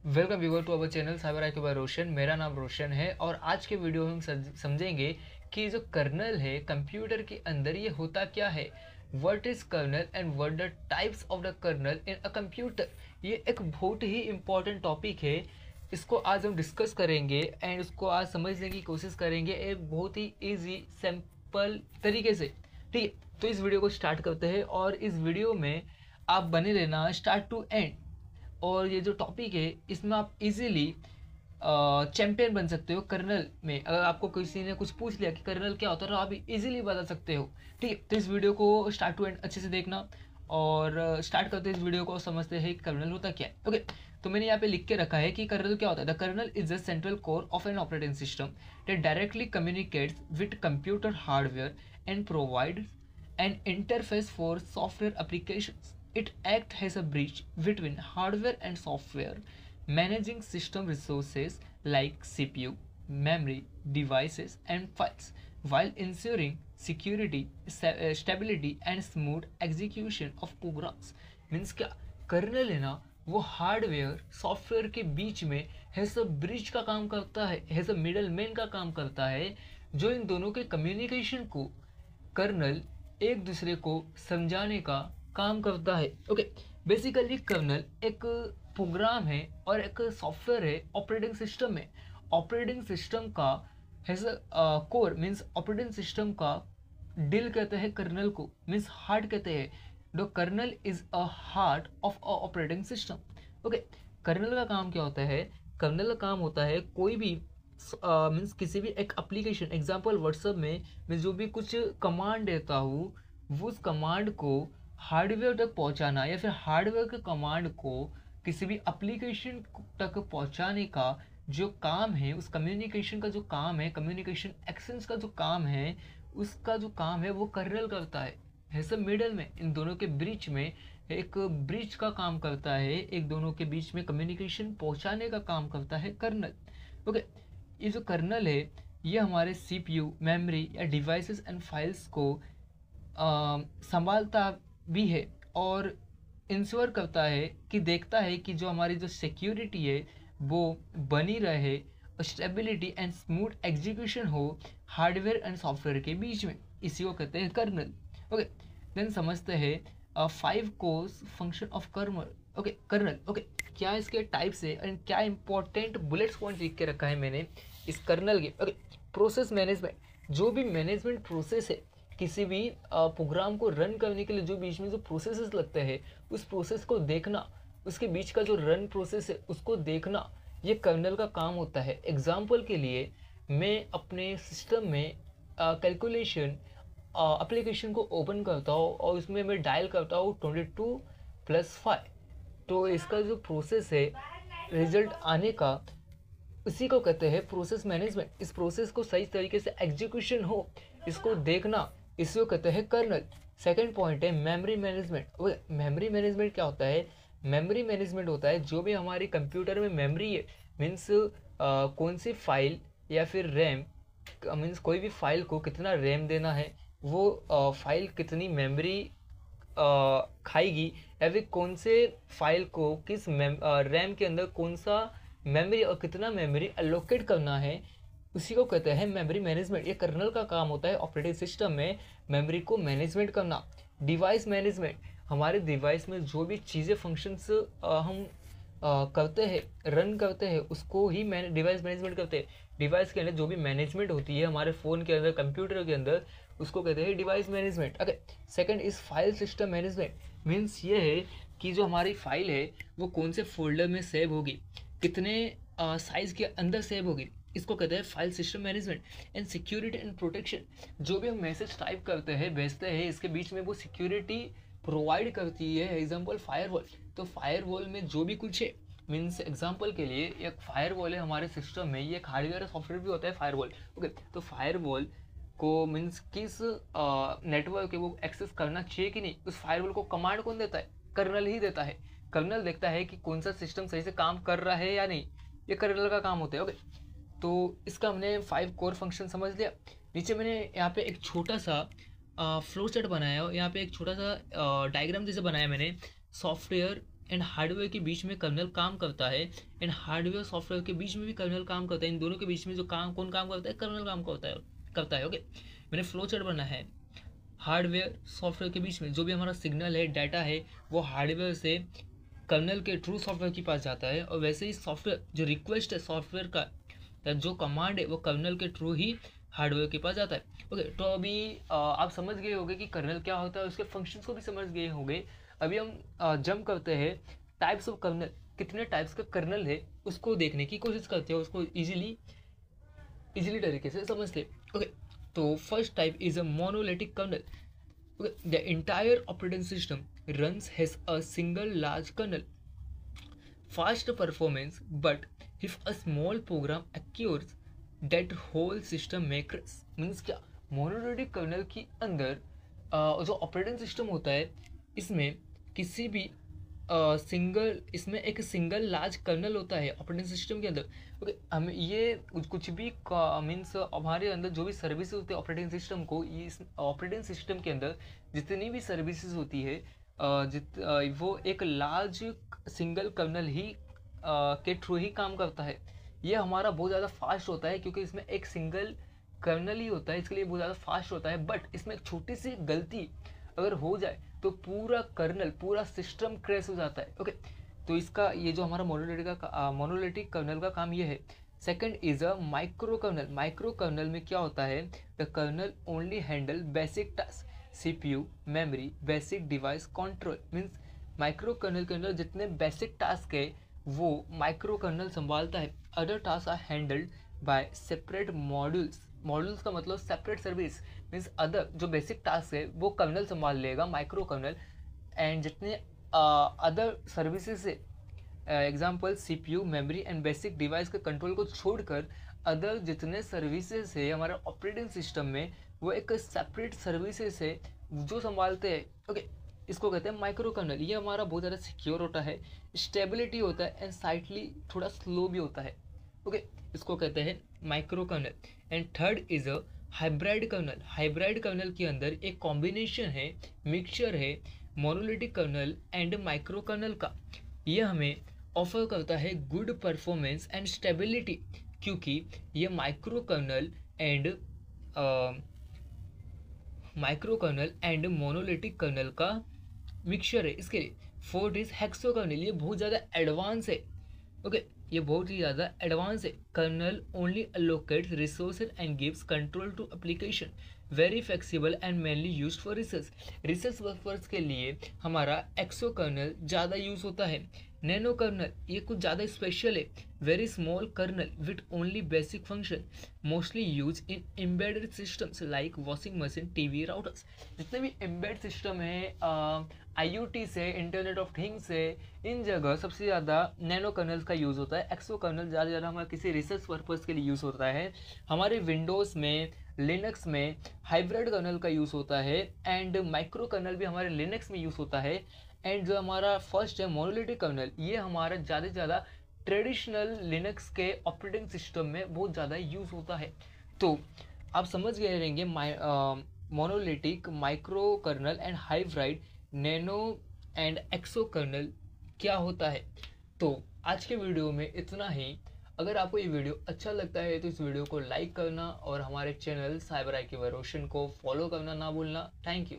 Welcome viewer to our channel cyber I by Roshan. मेरा नाम रोशन है और आज के वीडियो में हम समझेंगे कि जो कर्नल है कंप्यूटर के अंदर ये होता क्या है, what is kernel and what the types of the kernel in a computer. ये एक बहुत ही इंपॉर्टेंट टॉपिक है। इसको आज हम डिस्कस करेंगे एंड उसको आज समझने की कोशिश करेंगे एक बहुत ही ईजी सिंपल तरीके से। ठीक है, तो इस वीडियो को स्टार्ट करते हैं और इस वीडियो में आप बने रहना स्टार्ट टू एंड। और ये जो टॉपिक है इसमें आप इजीली चैंपियन बन सकते हो कर्नल में। अगर आपको किसी ने कुछ पूछ लिया कि कर्नल क्या होता है तो आप इजीली बता सकते हो। ठीक है, तो इस वीडियो को स्टार्ट टू एंड अच्छे से देखना और स्टार्ट करते हैं इस वीडियो को, समझते हैं कि कर्नल होता क्या है। ओके, तो मैंने यहाँ पे लिख के रखा है कि कर्नल क्या होता है। The kernel is the central core of an operating system that directly communicates with computer hardware and provides an interface for software applications. It acts as a bridge between hardware and software, managing system resources like CPU, memory, devices, and files, while ensuring security, stability, and smooth execution of programs. Means क्या colonel है ना, वो hardware software के बीच में as a bridge का काम करता है, एज अ मिडल मैन का काम करता है, जो इन दोनों के कम्युनिकेशन को कर्नल एक दूसरे को समझाने का काम करता है। ओके, बेसिकली कर्नल एक प्रोग्राम है और एक सॉफ्टवेयर है ऑपरेटिंग सिस्टम में। ऑपरेटिंग सिस्टम का has core means operating system का दिल कहते हैं कर्नल को, मीन्स हार्ट कहते हैं। The kernel is a heart of a operating system. Okay, kernel का काम क्या होता है? कर्नल का काम होता है कोई भी मीन्स किसी भी एक एप्लीकेशन, एग्जांपल व्हाट्सएप में मैं जो भी कुछ कमांड देता हूँ वो उस कमांड को हार्डवेयर तक पहुँचाना या फिर हार्डवेयर के कमांड को किसी भी एप्लीकेशन तक पहुँचाने का जो काम है, उस कम्युनिकेशन का जो काम है, कम्युनिकेशन एक्शंस का जो काम है, उसका जो काम है वो कर्नल करता है सब मिडल में, इन दोनों के बीच में एक ब्रिज का काम करता है, एक दोनों के बीच में कम्युनिकेशन पहुँचाने का काम करता है कर्नल। ओके, ये जो कर्नल है ये हमारे सीपीयू, मेमोरी या डिवाइसेस एंड फाइल्स को संभालता भी है और इंश्योर करता है कि देखता है कि जो हमारी जो सिक्योरिटी है वो बनी रहे, स्टेबिलिटी एंड स्मूथ एग्जीक्यूशन हो हार्डवेयर एंड सॉफ्टवेयर के बीच में। इसी को कहते हैं कर्नल। ओके, देन समझते हैं 5 course function of kernel. Okay, kernel okay, क्या इसके टाइप्स है एंड क्या इंपॉर्टेंट बुलेट्स पॉइंट लिख के रखा है मैंने इस कर्नल के। ओके, प्रोसेस मैनेजमेंट, जो भी मैनेजमेंट प्रोसेस है किसी भी प्रोग्राम को रन करने के लिए जो बीच में जो प्रोसेसेस लगते हैं उस प्रोसेस को देखना, उसके बीच का जो रन प्रोसेस है उसको देखना, ये कर्नल का काम होता है। एग्जाम्पल के लिए मैं अपने सिस्टम में कैलकुलेशन एप्लीकेशन को ओपन करता हूँ और उसमें मैं डायल करता हूँ 22+5, तो इसका जो प्रोसेस है रिजल्ट आने का, उसी को कहते हैं प्रोसेस मैनेजमेंट। इस प्रोसेस को सही तरीके से एग्जीक्यूशन हो इसको देखना, इसी को कहते हैं कर्नल। सेकंड पॉइंट है मेमोरी मैनेजमेंट। मेमोरी मैनेजमेंट क्या होता है? मेमोरी मैनेजमेंट होता है जो भी हमारे कंप्यूटर में मेमोरी है, मीन्स कौन सी फाइल या फिर रैम, मीन्स कोई भी फाइल को कितना रैम देना है, वो फाइल कितनी मेमोरी खाएगी, या फिर कौन से फाइल को किस रैम के अंदर कौन सा मेमोरी और कितना मेमोरी एलोकेट करना है, उसी को कहते हैं मेमोरी मैनेजमेंट। ये कर्नल का काम होता है ऑपरेटिंग सिस्टम में मेमोरी को मैनेजमेंट करना। डिवाइस मैनेजमेंट, हमारे डिवाइस में जो भी चीज़ें फंक्शंस हम करते हैं, रन करते हैं, उसको ही डिवाइस मैनेजमेंट करते हैं। डिवाइस के अंदर जो भी मैनेजमेंट होती है हमारे फ़ोन के अंदर, कंप्यूटर के अंदर, उसको कहते हैं device management. Okay, second is file system management. Means ये है कि जो हमारी फाइल है वो कौन से फोल्डर में सेव होगी, कितने साइज के अंदर सेव होगी, इसको कहते हैं file system management. And security and protection, जो भी हम मैसेज टाइप करते हैं, भेजते हैं, इसके बीच में वो सिक्योरिटी प्रोवाइड करती है। एग्जांपल फायरवॉल, तो फायरवॉल में जो भी कुछ है, मीन्स एग्जांपल के लिए एक फायरवॉल है हमारे सिस्टम में, ये एक हार्डवेयर सॉफ्टवेयर भी होता है फायरवॉल। ओके, तो फायरवॉल को मीन्स किस नेटवर्क है वो एक्सेस करना चाहिए कि नहीं, उस फायरवॉल को कमांड कौन देता है? कर्नल ही देता है। कर्नल देखता है कि कौन सा सिस्टम सही से काम कर रहा है या नहीं, ये कर्नल का काम होता है। ओके, तो इसका हमने 5 कोर फंक्शन समझ लिया। नीचे मैंने यहाँ पे एक छोटा सा फ्लो चार्ट बनाया है, यहाँ पे एक छोटा सा डायग्राम जैसे बनाया मैंने सॉफ्टवेयर एंड हार्डवेयर के बीच में कर्नल काम करता है, एंड हार्डवेयर सॉफ्टवेयर के बीच में भी कर्नल काम करता है। इन दोनों के बीच में जो काम कौन काम करता है, कर्नल काम करता है। ओके, मैंने फ्लो चार्ट बना है। हार्डवेयर सॉफ्टवेयर के बीच में जो भी हमारा सिग्नल है, डाटा है, वो हार्डवेयर से कर्नल के थ्रू सॉफ्टवेयर के पास जाता है, और वैसे ही सॉफ्टवेयर जो रिक्वेस्ट है सॉफ्टवेयर का, या जो कमांड है, वो कर्नल के थ्रू ही हार्डवेयर के पास जाता है। ओके, तो अभी आप समझ गए होंगे कि कर्नल क्या होता है, उसके फंक्शंस को भी समझ गए होंगे। अभी हम जंप करते हैं टाइप्स ऑफ कर्नल, कितने टाइप्स का कर्नल है उसको देखने की कोशिश करते हैं, उसको इजीली तरीके से समझते हैं। ओके, तो first type is a monolithic kernel. Okay, the entire operating system runs as a single large kernel. Fast performance, but if a small program occurs, that whole system may crash. Means क्या, monolithic colonel के अंदर जो operating system होता है, इसमें किसी भी इसमें एक सिंगल लार्ज कर्नल होता है ऑपरेटिंग सिस्टम के अंदर। ओके, हम ये कुछ भी मीन्स हमारे अंदर जो भी सर्विसेज होती है ऑपरेटिंग सिस्टम को, इस ऑपरेटिंग सिस्टम के अंदर जितनी भी सर्विसेज होती है वो एक लार्ज सिंगल कर्नल ही के थ्रू ही काम करता है। ये हमारा बहुत ज़्यादा फास्ट होता है क्योंकि इसमें एक सिंगल कर्नल ही होता है, इसके लिए बहुत ज़्यादा फास्ट होता है। बट इसमें एक छोटी सी गलती अगर हो जाए तो पूरा कर्नल, पूरा सिस्टम क्रैश हो जाता है। ओके, तो इसका ये जो हमारा मोनोलिथिक कर्नल का काम ये है। Second is a micro kernel. Micro kernel में क्या होता है, the kernel only handle basic task, CPU, memory, basic device control. Means micro kernel के अंदर जितने बेसिक टास्क है वो माइक्रो कर्नल संभालता है। Other task are handled by separate modules. Modules का मतलब सेपरेट सर्विस, मीन्स अदर जो बेसिक टास्क है वो कर्नल संभाल लेगा, माइक्रो कर्नल। एंड जितने अदर सर्विसेज है, example CPU, memory and basic device के कंट्रोल को छोड़कर अदर जितने सर्विसेज है हमारे ऑपरेटिंग सिस्टम में, वो एक सेपरेट सर्विसेज है जो संभालते हैं। ओके, इसको कहते हैं माइक्रो कर्नल। ये हमारा बहुत ज़्यादा सिक्योर होता है, स्टेबिलिटी होता है, एंड साइटली थोड़ा स्लो भी होता है। ओके, इसको कहते हैं micro kernel. And third is a hybrid kernel. Hybrid kernel के अंदर एक कॉम्बिनेशन है, मिक्सचर है monolithic kernel and micro kernel का। ये हमें ऑफर करता है गुड परफॉर्मेंस एंड स्टेबिलिटी, क्योंकि ये micro kernel and monolithic kernel का मिक्सचर है। इसके लिए फोर्थ इज हेक्सो कर्नल। ये बहुत ज़्यादा एडवांस है। ओके, ये बहुत ही ज़्यादा एडवांस है। Kernel only allocates resources and gives control to application, very flexible and mainly used for research purpose के लिए हमारा एक्सो कर्नल ज़्यादा यूज़ होता है। नैनो कर्नल ये कुछ ज़्यादा स्पेशल है, very small kernel with only basic function, mostly use in embedded systems like washing machine, TV, routers. जितने भी एम्बेड सिस्टम है, IoT से, इंटरनेट ऑफ थिंग्स है, इन जगह सबसे ज़्यादा नैनो कर्नल्स का यूज़ होता है। एक्सो कर्नल ज़्यादा हमारा किसी रिसर्च पर्पज़ के लिए यूज़ होता है। हमारे विंडोज़ में, लिनक्स में हाइब्रिड कर्नल का यूज़ होता है, एंड माइक्रो कर्नल भी हमारे लिनक्स में यूज़ होता है। एंड जो हमारा फर्स्ट है मोनोलिथिक कर्नल, ये हमारा ज़्यादा से ज़्यादा ट्रेडिशनल लिनक्स के ऑपरेटिंग सिस्टम में बहुत ज़्यादा यूज़ होता है। तो आप समझ गए रहेंगे monolithic, micro kernel and hybrid, nano and exo kernel क्या होता है। तो आज के वीडियो में इतना ही। अगर आपको ये वीडियो अच्छा लगता है तो इस वीडियो को लाइक करना और हमारे चैनल साइबर IQ बाय रोशन को फॉलो करना ना भूलना। Thank you.